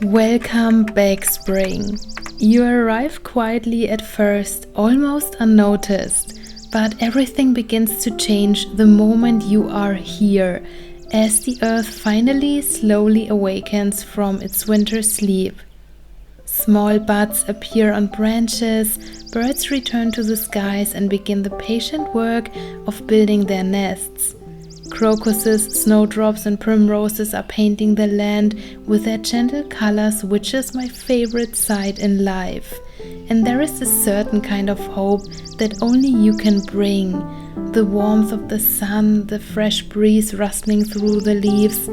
Welcome back, spring. You arrive quietly at first, almost unnoticed, but everything begins to change the moment you are here, as the earth finally slowly awakens from its winter sleep. Small buds appear on branches, birds return to the skies and begin the patient work of building their nests. Crocuses, snowdrops and primroses are painting the land with their gentle colors, which is my favorite sight in life. And there is a certain kind of hope that only you can bring. The warmth of the sun, the fresh breeze rustling through the leaves.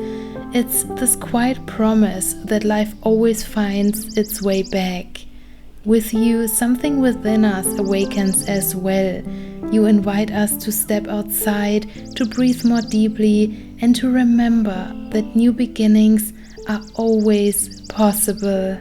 It's this quiet promise that life always finds its way back. With you, something within us awakens as well. You invite us to step outside, to breathe more deeply, and to remember that new beginnings are always possible.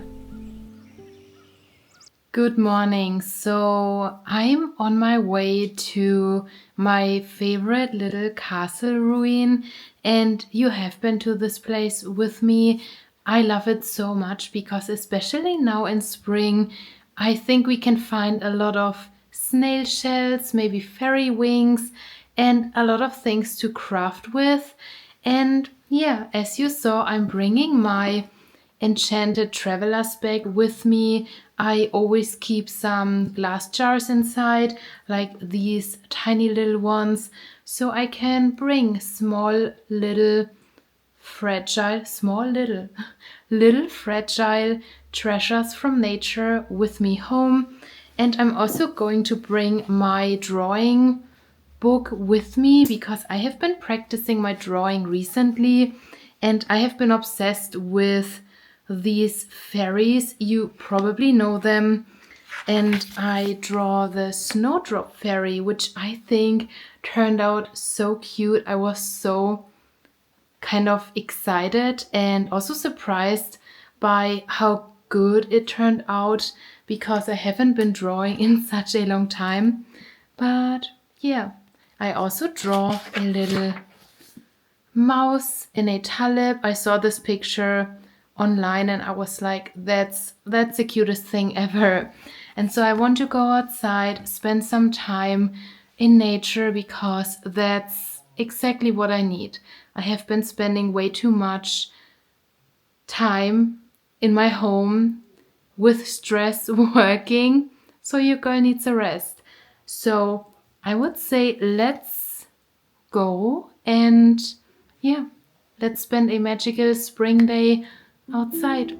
Good morning. So I'm on my way to my favorite little castle ruin, and you have been to this place with me. I love it so much because especially now in spring, I think we can find a lot of snail shells, maybe fairy wings, and a lot of things to craft with. And yeah, as you saw, I'm bringing my enchanted traveler's bag with me. I always keep some glass jars inside, like these tiny little ones, so I can bring small little fragile treasures from nature with me home. And I'm also going to bring my drawing book with me because I have been practicing my drawing recently and I have been obsessed with these fairies. You probably know them. And I draw the snowdrop fairy, which I think turned out so cute. I was so kind of excited and also surprised by how good it turned out because I haven't been drawing in such a long time. But yeah, I also draw a little mouse in a tulip. I saw this picture online and I was like, that's the cutest thing ever. And so I want to go outside, spend some time in nature because that's exactly what I need. I have been spending way too much time in my home with stress working, so your girl needs a rest. So I would say let's go and yeah, let's spend a magical spring day outside.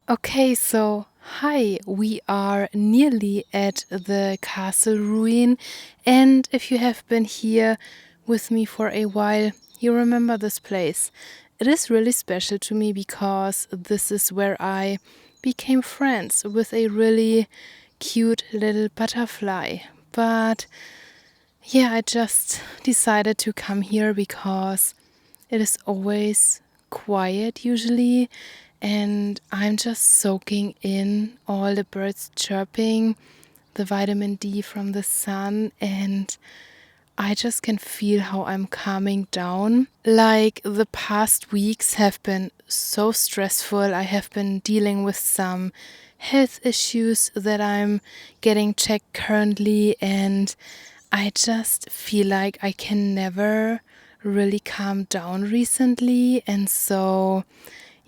Okay, so hi, we are nearly at the castle ruin, and if you have been here with me for a while, you remember this place. It is really special to me because this is where I became friends with a really cute little butterfly. But yeah, I just decided to come here because it is always quiet usually, and I'm just soaking in all the birds chirping, the vitamin D from the sun, and I just can feel how I'm calming down. Like, the past weeks have been so stressful. I have been dealing with some health issues that I'm getting checked currently, and I just feel like I can never really calm down recently. And so,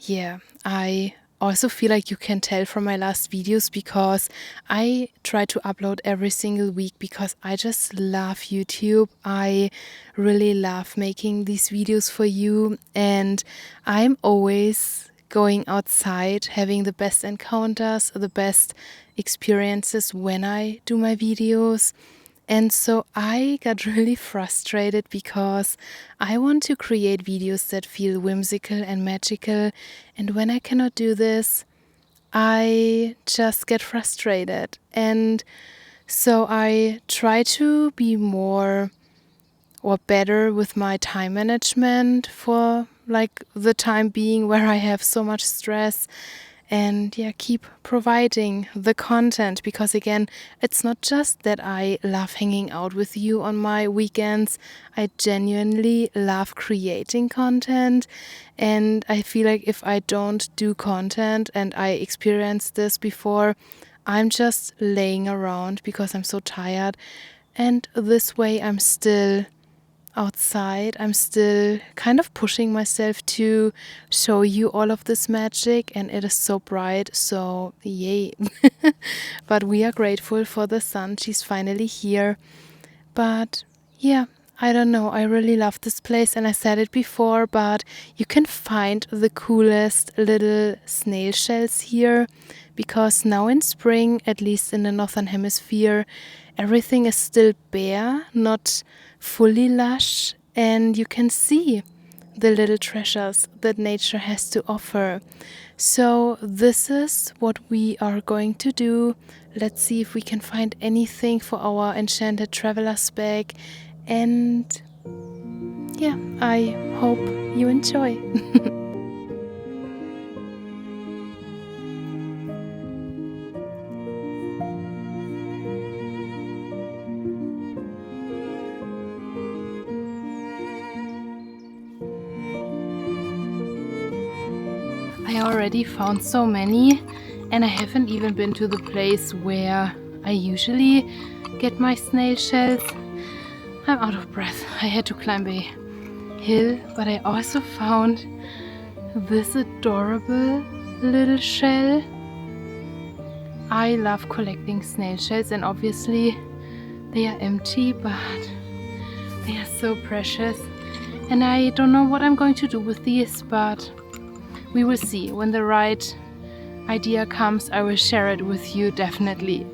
yeah, I also feel like you can tell from my last videos, because I try to upload every single week because I just love YouTube. I really love making these videos for you, and I'm always going outside, having the best encounters, the best experiences when I do my videos. And so I got really frustrated because I want to create videos that feel whimsical and magical. And when I cannot do this, I just get frustrated. And so I try to be more or better with my time management for like the time being where I have so much stress, and yeah, keep providing the content, because again, it's not just that I love hanging out with you on my weekends. I genuinely love creating content, and I feel like if I don't do content, and I experienced this before, I'm just laying around because I'm so tired. And this way I'm still outside. I'm still kind of pushing myself to show you all of this magic, and it is so bright, so yay. But we are grateful for the sun. She's finally here. But yeah, I don't know. I really love this place, and I said it before, but you can find the coolest little snail shells here, because now in spring, at least in the northern hemisphere, everything is still bare, not fully lush, and you can see the little treasures that nature has to offer. So this is what we are going to do. Let's see if we can find anything for our enchanted traveler's bag. And yeah, I hope you enjoy. I already found so many, and I haven't even been to the place where I usually get my snail shells. I'm out of breath. I had to climb a hill, but I also found this adorable little shell. I love collecting snail shells, and obviously they are empty, but they are so precious. And I don't know what I'm going to do with these, but we will see. When the right idea comes, I will share it with you, definitely.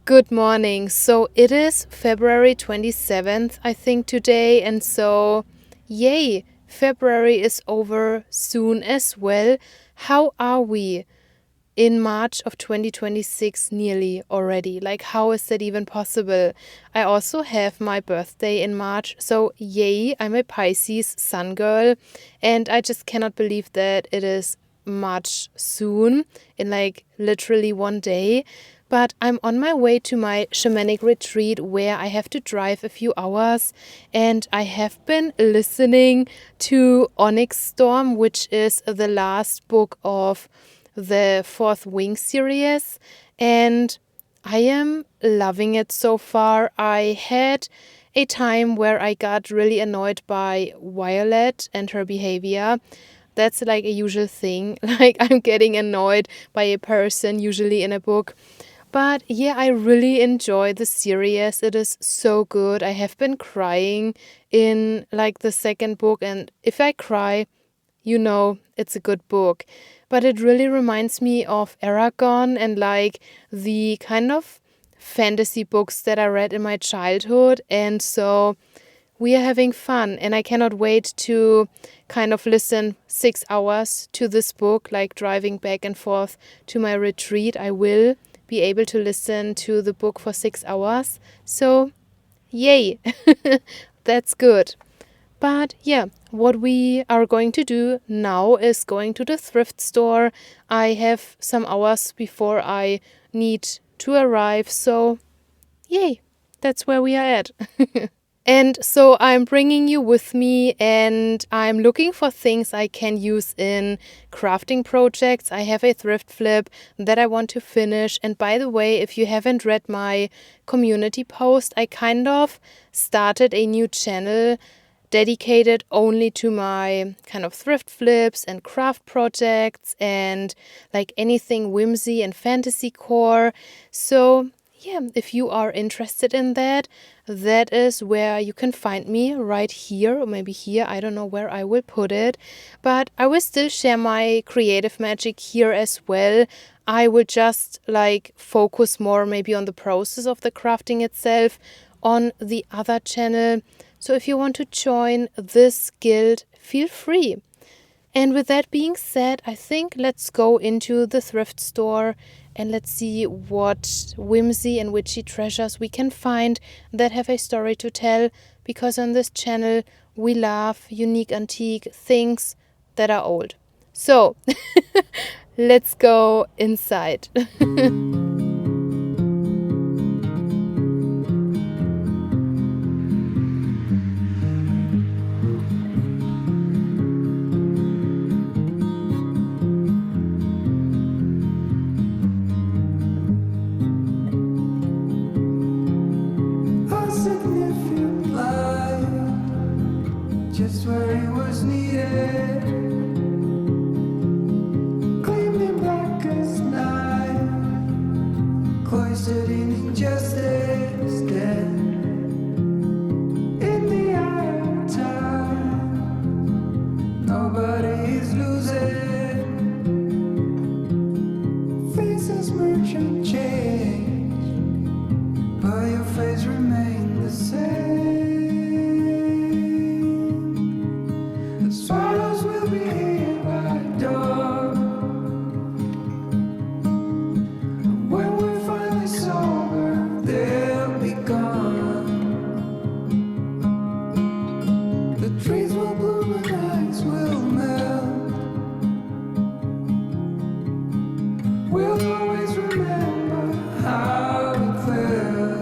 Good morning. So it is February 27th, I think, today. And so, yay, February is over soon as well. How are we in March of 2026 nearly already? Like, how is that even possible? I also have my birthday in March. So, yay, I'm a Pisces sun girl. And I just cannot believe that it is March soon, in like literally one day. But I'm on my way to my shamanic retreat where I have to drive a few hours, and I have been listening to Onyx Storm, which is the last book of the Fourth Wing series, and I am loving it so far. I had a time where I got really annoyed by Violet and her behavior. That's like a usual thing. Like, I'm getting annoyed by a person, usually in a book. But yeah, I really enjoy the series. It is so good. I have been crying in like the second book, and if I cry, you know it's a good book. But it really reminds me of Aragon and like the kind of fantasy books that I read in my childhood. And so we are having fun, and I cannot wait to kind of listen 6 hours to this book, like driving back and forth to my retreat. I will be able to listen to the book for 6 hours. So, yay! That's good. But yeah, what we are going to do now is going to the thrift store. I have some hours before I need to arrive, so yay, that's where we are at. And so I'm bringing you with me, and I'm looking for things I can use in crafting projects. I have a thrift flip that I want to finish. And by the way, if you haven't read my community post, I kind of started a new channel dedicated only to my kind of thrift flips and craft projects and like anything whimsy and fantasy core. So yeah, if you are interested in that, that is where you can find me, right here, or maybe here. I don't know where I will put it, but I will still share my creative magic here as well. I will just like focus more maybe on the process of the crafting itself on the other channel. So if you want to join this guild, feel free. And with that being said, I think let's go into the thrift store and let's see what whimsy and witchy treasures we can find that have a story to tell, because on this channel we love unique antique things that are old. So let's go inside. Just where he was needed, gleaming black as night, cloistered in injustice, dead in the eye of time. Nobody is losing, faces merge and change, but your face remains the same. Swallows will be here by dawn. When we're finally sober, they'll be gone. The trees will bloom and ice will melt. We'll always remember how it felt.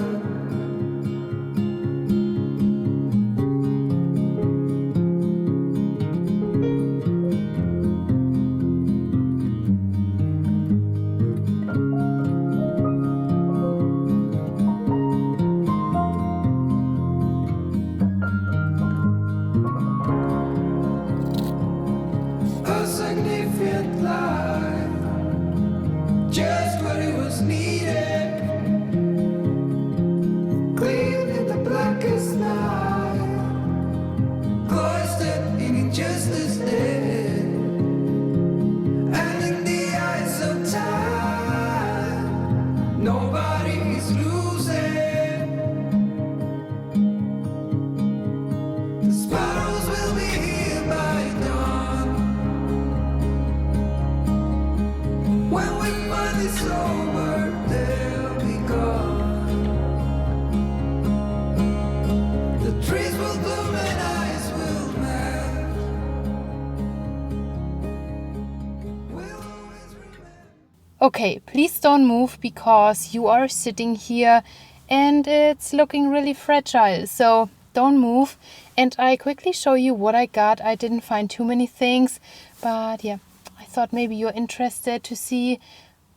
Okay, please don't move because you are sitting here and it's looking really fragile. So don't move. And I quickly show you what I got. I didn't find too many things, but yeah, I thought maybe you're interested to see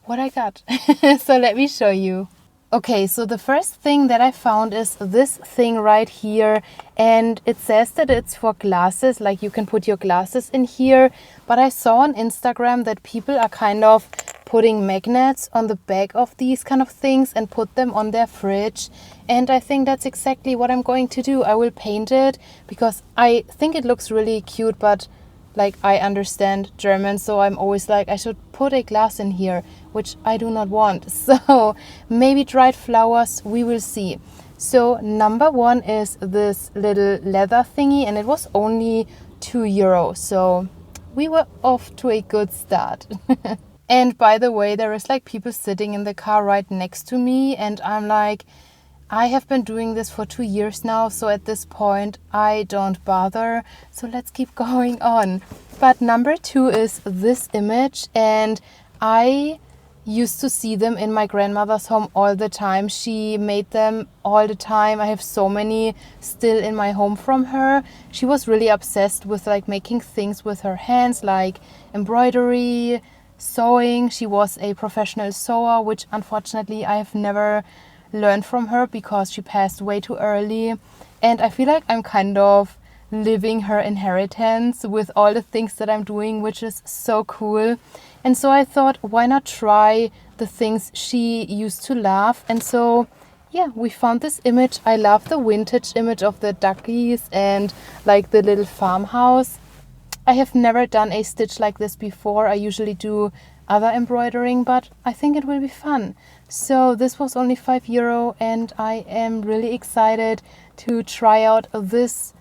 what I got. So let me show you. Okay, so the first thing that I found is this thing right here, and it says that it's for glasses, like you can put your glasses in here, but I saw on Instagram that people are kind of putting magnets on the back of these kind of things and put them on their fridge, and I think that's exactly what I'm going to do. I will paint it because I think it looks really cute, but like I understand German, so I'm always like I should put a glass in here, which I do not want. So maybe dried flowers, we will see. So number one is this little leather thingy, and it was only €2. So we were off to a good start. And by the way, there is like people sitting in the car right next to me, and I'm like, I have been doing this for 2 years now, so at this point I don't bother. So let's keep going on. But number two is this image, and I used to see them in my grandmother's home all the time. She made them all the time. I have so many still in my home from her. She was really obsessed with like making things with her hands, like embroidery, sewing. She was a professional sewer, which unfortunately I have never learned from her because she passed way too early. And I feel like I'm kind of living her inheritance with all the things that I'm doing, which is so cool. And so I thought, why not try the things she used to love? And so yeah, we found this image. I love the vintage image of the duckies and like the little farmhouse. I have never done a stitch like this before. I usually do other embroidering, but I think it will be fun. So this was only €5, and I am really excited to try out this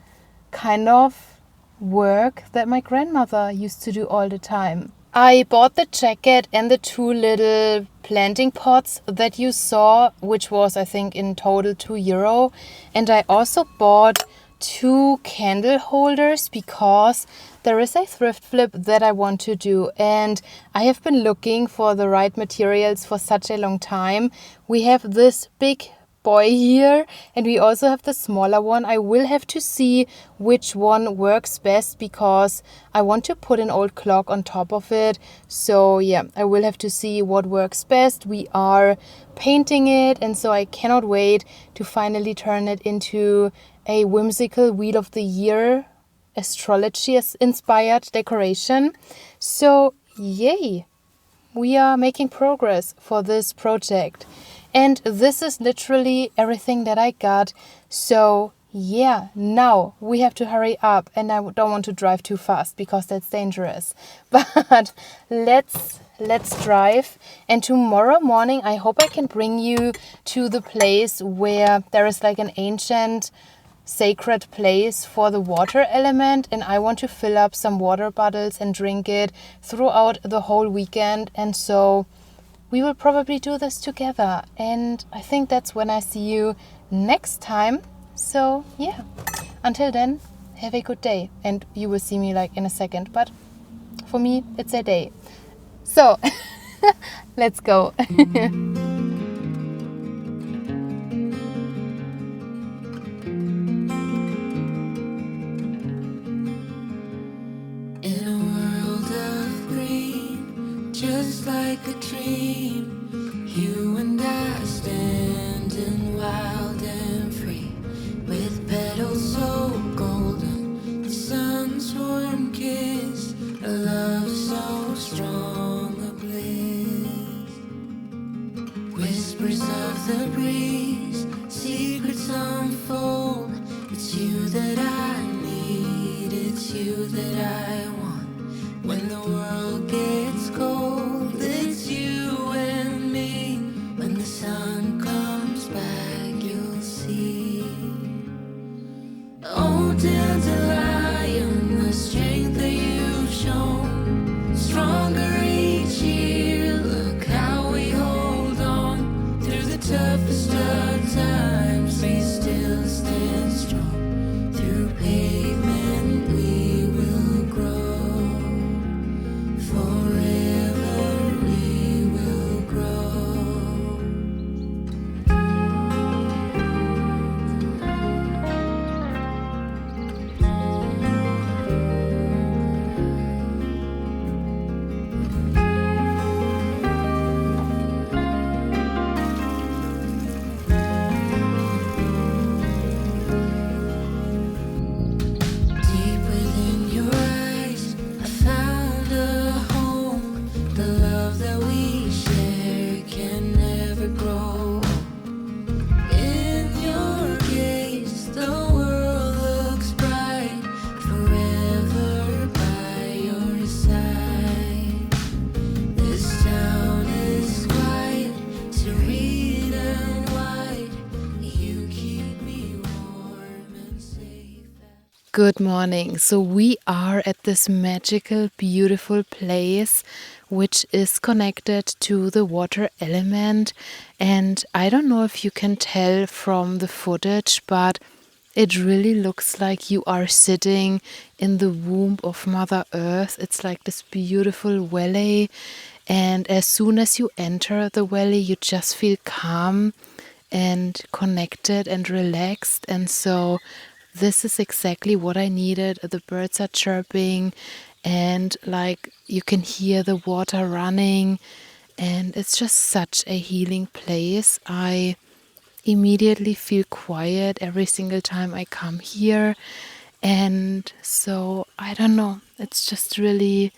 kind of work that my grandmother used to do all the time. I bought the jacket and the two little planting pots that you saw, which was I think in total €2. And I also bought 2 candle holders because there is a thrift flip that I want to do, and I have been looking for the right materials for such a long time. We have this big boy here, and we also have the smaller one. I will have to see which one works best because I want to put an old clock on top of it. So yeah, I will have to see what works best. We are painting it, and so I cannot wait to finally turn it into a whimsical Wheel of the Year astrology inspired decoration. So yay, we are making progress for this project. And this is literally everything that I got. So yeah, now we have to hurry up, and I don't want to drive too fast because that's dangerous. But let's drive. And tomorrow morning I hope I can bring you to the place where there is like an ancient sacred place for the water element, and I want to fill up some water bottles and drink it throughout the whole weekend. And so we will probably do this together, and I think that's when I see you next time. So yeah, until then, have a good day, and you will see me like in a second, but for me it's a day. So let's go. In a world of green, just like a dream, you and I standing wild and free, with petals so golden, the sun's warm kiss, a love so strong, a bliss. Whispers of the breeze, secrets unfold. It's you that I need, it's you that I want. When the world gets cold, it's you and me. When the sun comes back, you'll see. Oh, dandelion, the strength that you've shown, stronger each year. Look how we hold on through the toughest of times. We still stand strong. Through pavement we will grow. Good morning. So we are at this magical, beautiful place which is connected to the water element. And I don't know if you can tell from the footage, but it really looks like you are sitting in the womb of Mother Earth. It's like this beautiful valley. And as soon as you enter the valley, you just feel calm and connected and relaxed. And so this is exactly what I needed. The birds are chirping and like you can hear the water running, and it's just such a healing place. I immediately feel quiet every single time I come here. And so I don't know, it's just really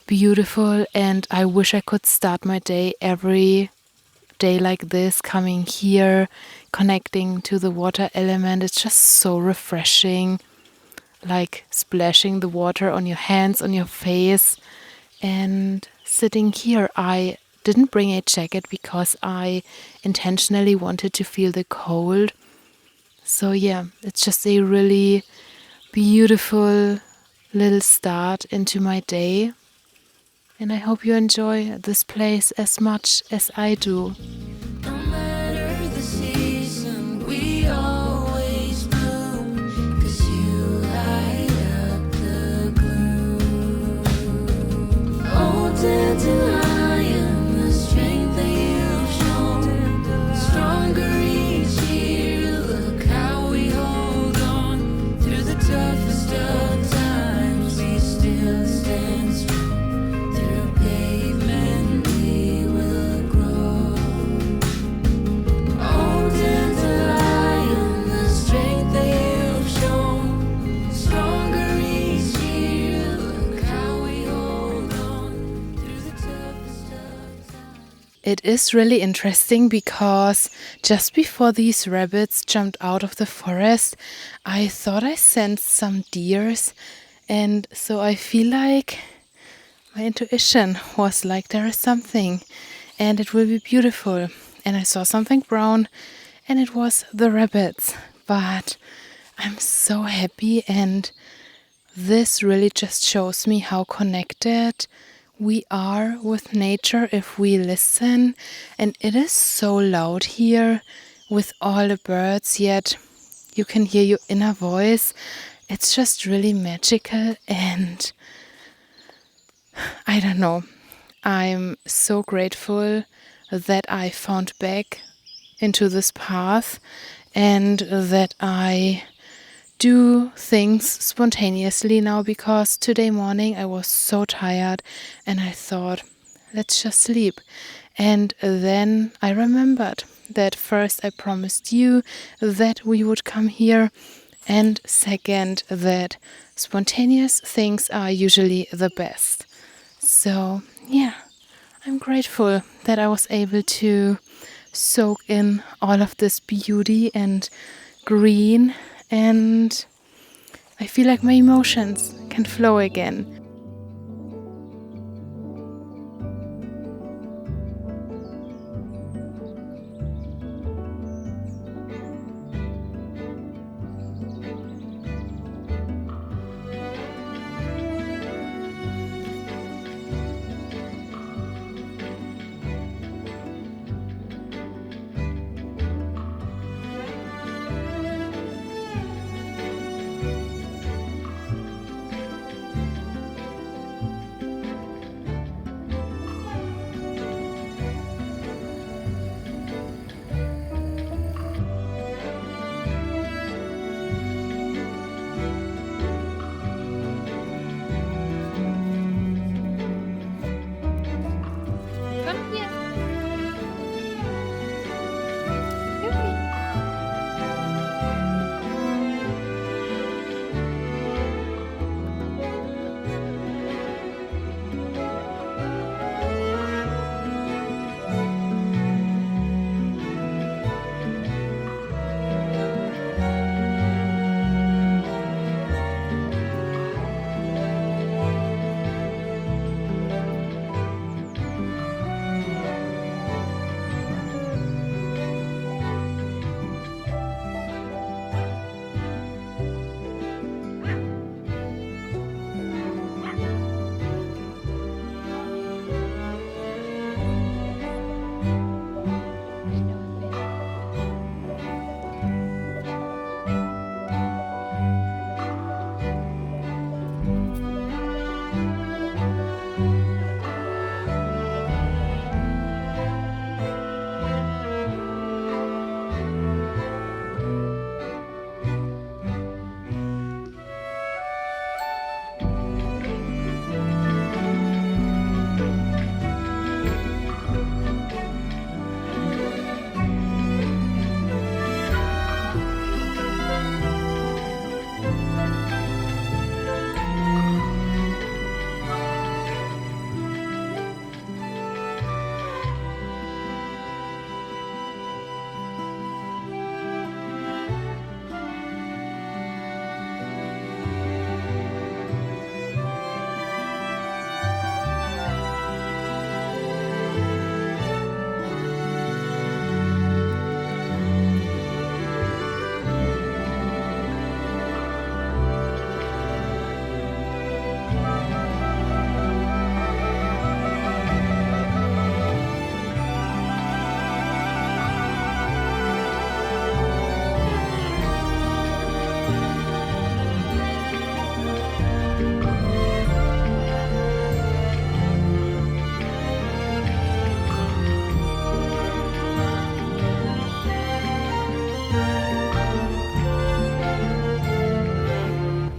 beautiful, and I wish I could start my day every day like this, coming here, connecting to the water element. It's just so refreshing, like splashing the water on your hands, on your face, and sitting here. I didn't bring a jacket because I intentionally wanted to feel the cold. So yeah, it's just a really beautiful little start into my day. And I hope you enjoy this place as much as I do. No matter the season, we always bloom, 'cause you light up the gloom. Oh, dandelion, the strength that you've shown, stronger each year. Look how we hold on through the toughest of times. We still stand strong. Through pavement we will grow. Oh, dandelion, the strength that you've shown, stronger each year. Look how we hold on through the toughest of times. It is really interesting because just before these rabbits jumped out of the forest, I thought I sensed some deers. And so I feel like my intuition was like, there is something and it will be beautiful. And I saw something brown and it was the rabbits. But I'm so happy, and this really just shows me how connected we are with nature if we listen. And it is so loud here with all the birds, yet you can hear your inner voice. It's just really magical, and I don't know. I'm so grateful that I found back into this path and that I do things spontaneously now, because today morning I was so tired and I thought, let's just sleep. And then I remembered that first I promised you that we would come here, and second that spontaneous things are usually the best. So yeah, I'm grateful that I was able to soak in all of this beauty and green, and I feel like my emotions can flow again.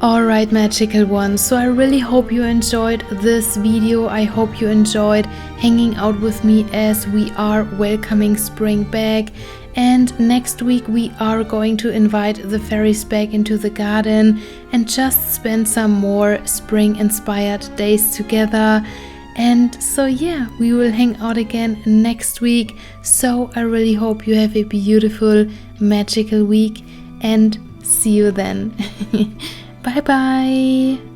Alright, magical ones, so I really hope you enjoyed this video. I hope you enjoyed hanging out with me as we are welcoming spring back. And next week we are going to invite the fairies back into the garden and just spend some more spring inspired days together. And so yeah, we will hang out again next week. So I really hope you have a beautiful magical week and see you then. Bye bye.